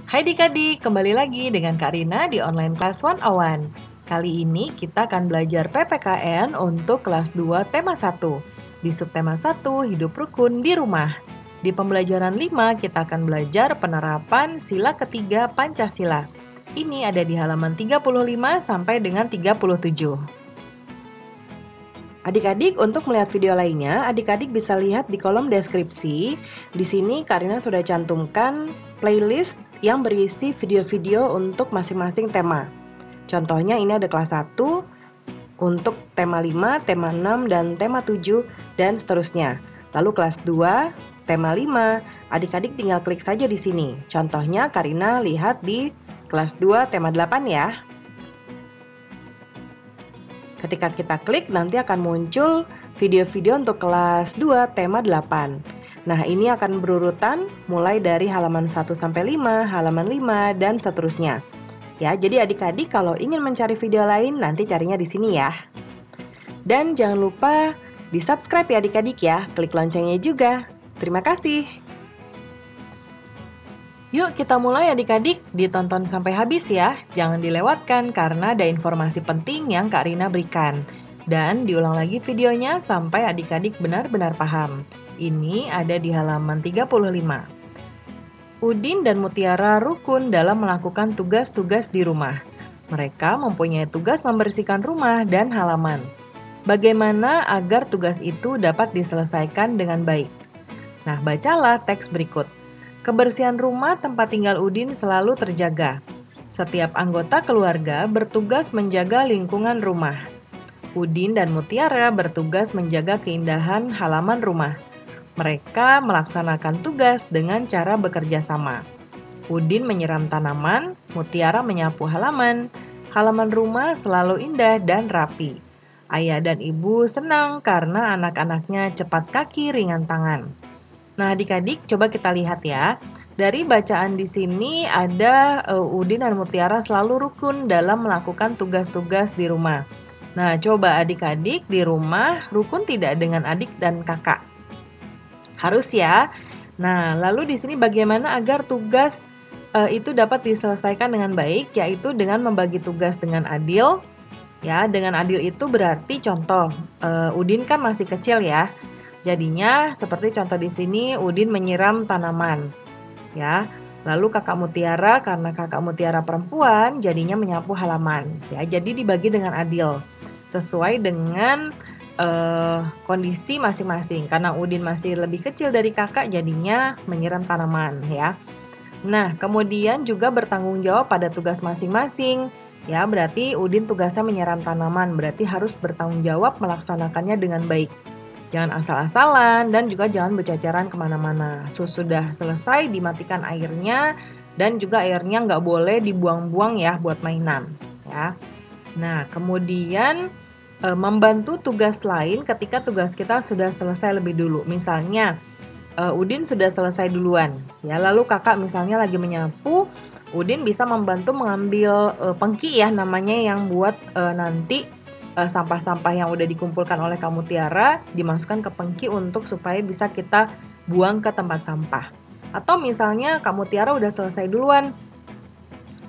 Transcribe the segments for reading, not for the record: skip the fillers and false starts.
Hai adik-adik, kembali lagi dengan Kak Rina di Online Class 101. Kali ini kita akan belajar PPKN untuk kelas 2 tema 1. Di subtema 1, hidup rukun di rumah. Di pembelajaran 5, kita akan belajar penerapan sila ketiga Pancasila. Ini ada di halaman 35 sampai dengan 37. Adik-adik, untuk melihat video lainnya, adik-adik bisa lihat di kolom deskripsi. Di sini Karina sudah cantumkan playlist yang berisi video-video untuk masing-masing tema. Contohnya ini ada kelas 1 untuk tema 5, tema 6, dan tema 7, dan seterusnya. Lalu kelas 2, tema 5, adik-adik tinggal klik saja di sini. Contohnya Karina lihat di kelas 2, tema 8 ya. Ketika kita klik, nanti akan muncul video-video untuk kelas 2 tema 8. Nah, ini akan berurutan mulai dari halaman 1 sampai 5, halaman 5, dan seterusnya. Ya, jadi adik-adik kalau ingin mencari video lain, nanti carinya di sini ya. Dan jangan lupa di-subscribe ya adik-adik ya, klik loncengnya juga. Terima kasih. Yuk kita mulai adik-adik, ditonton sampai habis ya. Jangan dilewatkan karena ada informasi penting yang Kak Rina berikan. Dan diulang lagi videonya sampai adik-adik benar-benar paham. Ini ada di halaman 35. Udin dan Mutiara rukun dalam melakukan tugas-tugas di rumah. Mereka mempunyai tugas membersihkan rumah dan halaman. Bagaimana agar tugas itu dapat diselesaikan dengan baik? Nah, bacalah teks berikut. Kebersihan rumah tempat tinggal Udin selalu terjaga. Setiap anggota keluarga bertugas menjaga lingkungan rumah. Udin dan Mutiara bertugas menjaga keindahan halaman rumah. Mereka melaksanakan tugas dengan cara bekerja sama. Udin menyiram tanaman, Mutiara menyapu halaman. Halaman rumah selalu indah dan rapi. Ayah dan ibu senang karena anak-anaknya cepat kaki, ringan tangan. Nah, adik-adik, coba kita lihat ya. Dari bacaan di sini ada Udin dan Mutiara selalu rukun dalam melakukan tugas-tugas di rumah. Nah, coba adik-adik di rumah rukun tidak dengan adik dan kakak? Harus ya. Nah, lalu di sini bagaimana agar tugas itu dapat diselesaikan dengan baik, yaitu dengan membagi tugas dengan adil. Ya, dengan adil itu berarti contoh, Udin kan masih kecil ya. Jadinya seperti contoh di sini Udin menyiram tanaman. Ya. Lalu kakak Mutiara karena kakak Mutiara perempuan jadinya menyapu halaman. Ya, jadi dibagi dengan adil sesuai dengan kondisi masing-masing. Karena Udin masih lebih kecil dari kakak jadinya menyiram tanaman ya. Nah, kemudian juga bertanggung jawab pada tugas masing-masing. Ya, berarti Udin tugasnya menyiram tanaman, berarti harus bertanggung jawab melaksanakannya dengan baik. Jangan asal-asalan dan juga jangan berceceran kemana-mana. Sudah selesai dimatikan airnya dan juga airnya nggak boleh dibuang-buang ya buat mainan. Ya. Nah, kemudian membantu tugas lain ketika tugas kita sudah selesai lebih dulu. Misalnya Udin sudah selesai duluan. Ya, lalu kakak misalnya lagi menyapu, Udin bisa membantu mengambil pengki ya namanya yang buat nanti sampah-sampah yang udah dikumpulkan oleh Kak Mutiara dimasukkan ke pengki untuk supaya bisa kita buang ke tempat sampah. Atau misalnya Kak Mutiara udah selesai duluan.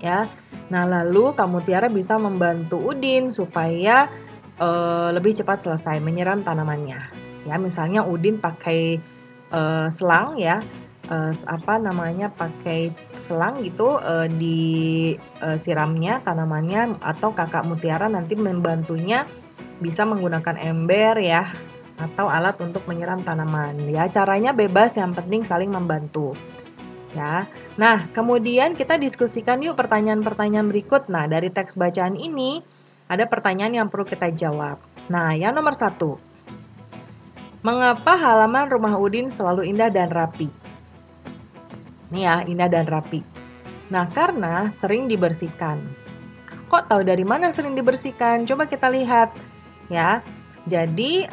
Ya. Nah, lalu Kak Mutiara bisa membantu Udin supaya lebih cepat selesai menyiram tanamannya. Ya, misalnya Udin pakai selang ya. Pakai selang gitu disiramnya tanamannya, atau kakak Mutiara nanti membantunya bisa menggunakan ember ya atau alat untuk menyiram tanaman ya. Caranya bebas, yang penting saling membantu ya. Nah, kemudian kita diskusikan yuk pertanyaan-pertanyaan berikut. Nah, dari teks bacaan ini ada pertanyaan yang perlu kita jawab. Nah, yang nomor 1, mengapa halaman rumah Udin selalu indah dan rapi? Ini ya, indah dan rapi. Nah, karena sering dibersihkan. Kok tahu dari mana sering dibersihkan? Coba kita lihat ya. Jadi,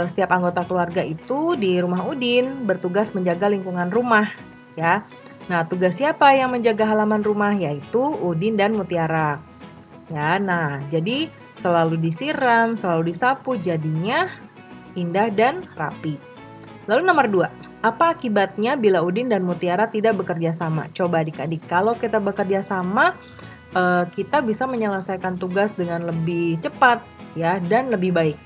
setiap anggota keluarga itu di rumah Udin bertugas menjaga lingkungan rumah ya. Nah, tugas siapa yang menjaga halaman rumah? Yaitu Udin dan Mutiara. Ya, nah, jadi selalu disiram, selalu disapu, jadinya indah dan rapi. Lalu nomor 2. Apa akibatnya bila Udin dan Mutiara tidak bekerja sama? Coba adik-adik, kalau kita bekerja sama, kita bisa menyelesaikan tugas dengan lebih cepat ya dan lebih baik.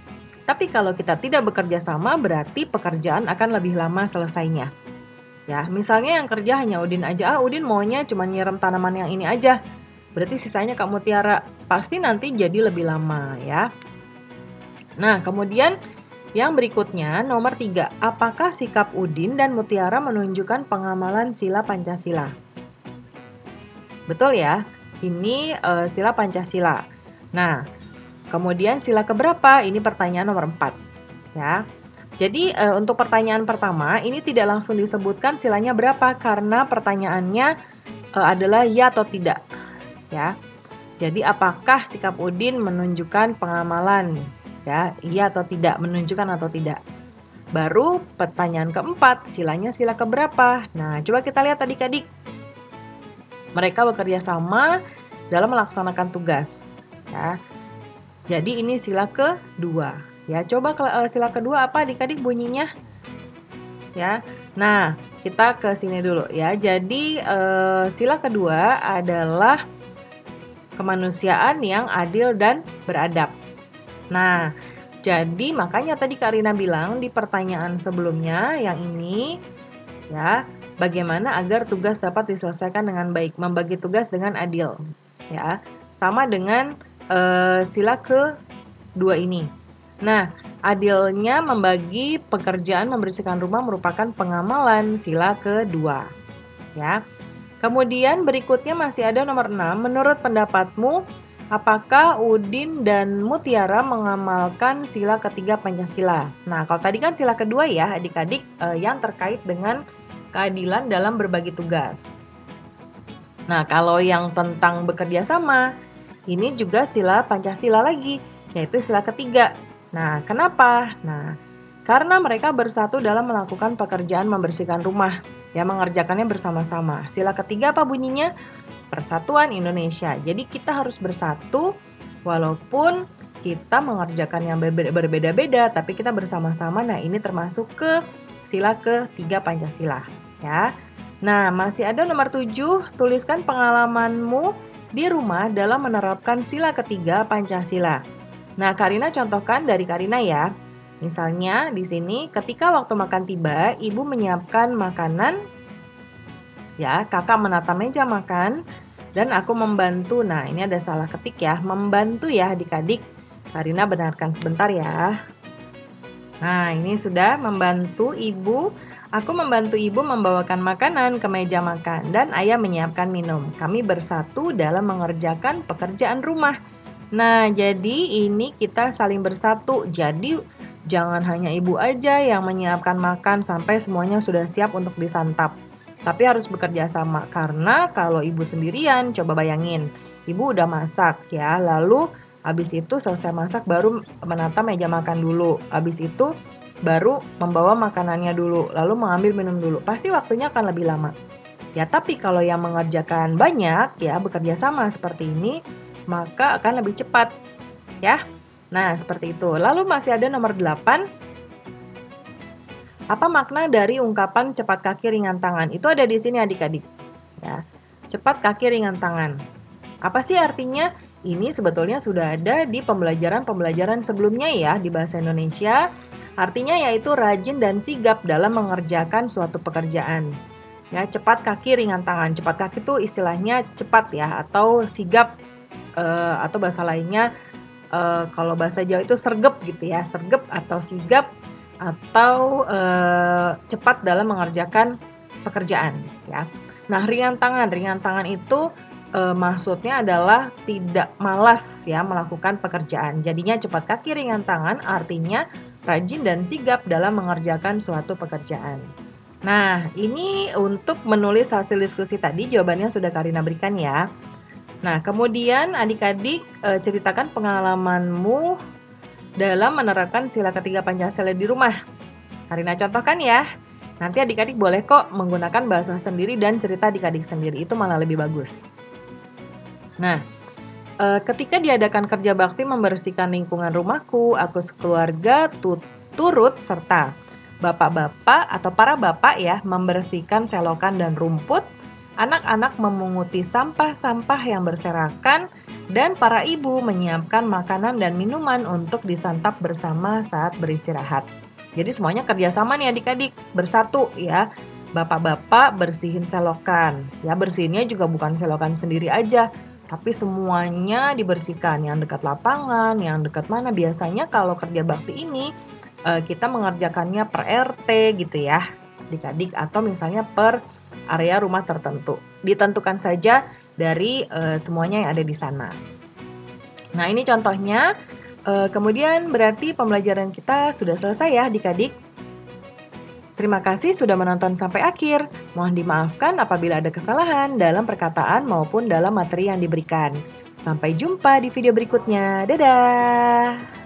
Tapi kalau kita tidak bekerja sama, berarti pekerjaan akan lebih lama selesainya. Ya, misalnya yang kerja hanya Udin aja, Udin maunya cuma nyiram tanaman yang ini aja. Berarti sisanya Kak Mutiara, pasti nanti jadi lebih lama ya. Nah, kemudian yang berikutnya, nomor 3. Apakah sikap Udin dan Mutiara menunjukkan pengamalan sila Pancasila? Betul ya, ini sila Pancasila. Nah, kemudian sila keberapa? Ini pertanyaan nomor 4. Ya. Jadi untuk pertanyaan pertama, ini tidak langsung disebutkan silanya berapa karena pertanyaannya adalah ya atau tidak. Ya. Jadi apakah sikap Udin menunjukkan pengamalan? Ya, iya atau tidak, menunjukkan atau tidak. Baru pertanyaan keempat, silanya sila keberapa? Nah, coba kita lihat adik-adik. Mereka bekerja sama dalam melaksanakan tugas. Ya. Jadi ini sila kedua. Ya, coba sila kedua apa adik-adik bunyinya? Ya. Nah, kita ke sini dulu ya. Jadi sila kedua adalah kemanusiaan yang adil dan beradab. Nah, jadi makanya tadi Kak Rina bilang di pertanyaan sebelumnya yang ini ya, bagaimana agar tugas dapat diselesaikan dengan baik, membagi tugas dengan adil. Ya, sama dengan sila kedua ini. Nah, adilnya membagi pekerjaan membersihkan rumah merupakan pengamalan sila kedua. Ya. Kemudian berikutnya masih ada nomor 6. Menurut pendapatmu, apakah Udin dan Mutiara mengamalkan sila ketiga Pancasila? Nah, kalau tadi kan sila kedua ya, adik-adik yang terkait dengan keadilan dalam berbagi tugas. Nah, kalau yang tentang bekerja sama, ini juga sila Pancasila lagi, yaitu sila ketiga. Nah, kenapa? Nah, karena mereka bersatu dalam melakukan pekerjaan membersihkan rumah, ya mengerjakannya bersama-sama. Sila ketiga apa bunyinya? Persatuan Indonesia. Jadi kita harus bersatu walaupun kita mengerjakan yang berbeda-beda, tapi kita bersama-sama. Nah, ini termasuk ke sila ketiga Pancasila, ya. Nah, masih ada nomor 7, tuliskan pengalamanmu di rumah dalam menerapkan sila ketiga Pancasila. Nah, Karina contohkan dari Karina ya. Misalnya di sini ketika waktu makan tiba, ibu menyiapkan makanan, ya, kakak menata meja makan, dan aku membantu. Nah, ini ada salah ketik ya, membantu ya adik-adik. Karina benarkan sebentar ya. Nah, ini sudah membantu ibu. Aku membantu ibu membawakan makanan ke meja makan dan ayah menyiapkan minum. Kami bersatu dalam mengerjakan pekerjaan rumah. Nah, jadi ini kita saling bersatu. Jadi jangan hanya ibu aja yang menyiapkan makan sampai semuanya sudah siap untuk disantap. Tapi harus bekerja sama karena kalau ibu sendirian, coba bayangin, ibu udah masak ya, lalu habis itu selesai masak baru menata meja makan dulu. Habis itu baru membawa makanannya dulu, lalu mengambil minum dulu. Pasti waktunya akan lebih lama. Ya, tapi kalau yang mengerjakan banyak ya, bekerja sama seperti ini, maka akan lebih cepat. Ya. Nah, seperti itu. Lalu masih ada nomor 8. Apa makna dari ungkapan cepat kaki ringan tangan? Itu ada di sini adik-adik. Ya. Cepat kaki ringan tangan. Apa sih artinya? Ini sebetulnya sudah ada di pembelajaran-pembelajaran sebelumnya ya di bahasa Indonesia. Artinya yaitu rajin dan sigap dalam mengerjakan suatu pekerjaan. Ya, cepat kaki ringan tangan. Cepat kaki itu istilahnya cepat ya, atau sigap, atau bahasa lainnya kalau bahasa Jawa itu sergep gitu ya, sergep atau sigap atau cepat dalam mengerjakan pekerjaan ya. Nah, ringan tangan itu maksudnya adalah tidak malas ya melakukan pekerjaan. Jadinya cepat kaki ringan tangan artinya rajin dan sigap dalam mengerjakan suatu pekerjaan. Nah, ini untuk menulis hasil diskusi tadi jawabannya sudah Karina berikan ya. Nah, kemudian adik-adik ceritakan pengalamanmu dalam menerapkan sila ketiga Pancasila di rumah. Karina contohkan ya. Nanti adik-adik boleh kok menggunakan bahasa sendiri dan cerita adik-adik sendiri. Itu malah lebih bagus. Nah, ketika diadakan kerja bakti membersihkan lingkungan rumahku, aku sekeluarga turut serta. Bapak-bapak atau para bapak ya membersihkan selokan dan rumput, anak-anak memunguti sampah-sampah yang berserakan, dan para ibu menyiapkan makanan dan minuman untuk disantap bersama saat beristirahat. Jadi semuanya kerjasama nih adik-adik, bersatu ya. Bapak-bapak bersihin selokan. Ya bersihinnya juga bukan selokan sendiri aja, tapi semuanya dibersihkan. Yang dekat lapangan, yang dekat mana. Biasanya kalau kerja bakti ini, kita mengerjakannya per RT gitu ya, adik-adik, atau misalnya per area rumah tertentu. Ditentukan saja dari semuanya yang ada di sana. Nah, ini contohnya. Kemudian berarti pembelajaran kita sudah selesai ya adik-adik. Terima kasih sudah menonton sampai akhir. Mohon dimaafkan apabila ada kesalahan dalam perkataan maupun dalam materi yang diberikan. Sampai jumpa di video berikutnya. Dadah!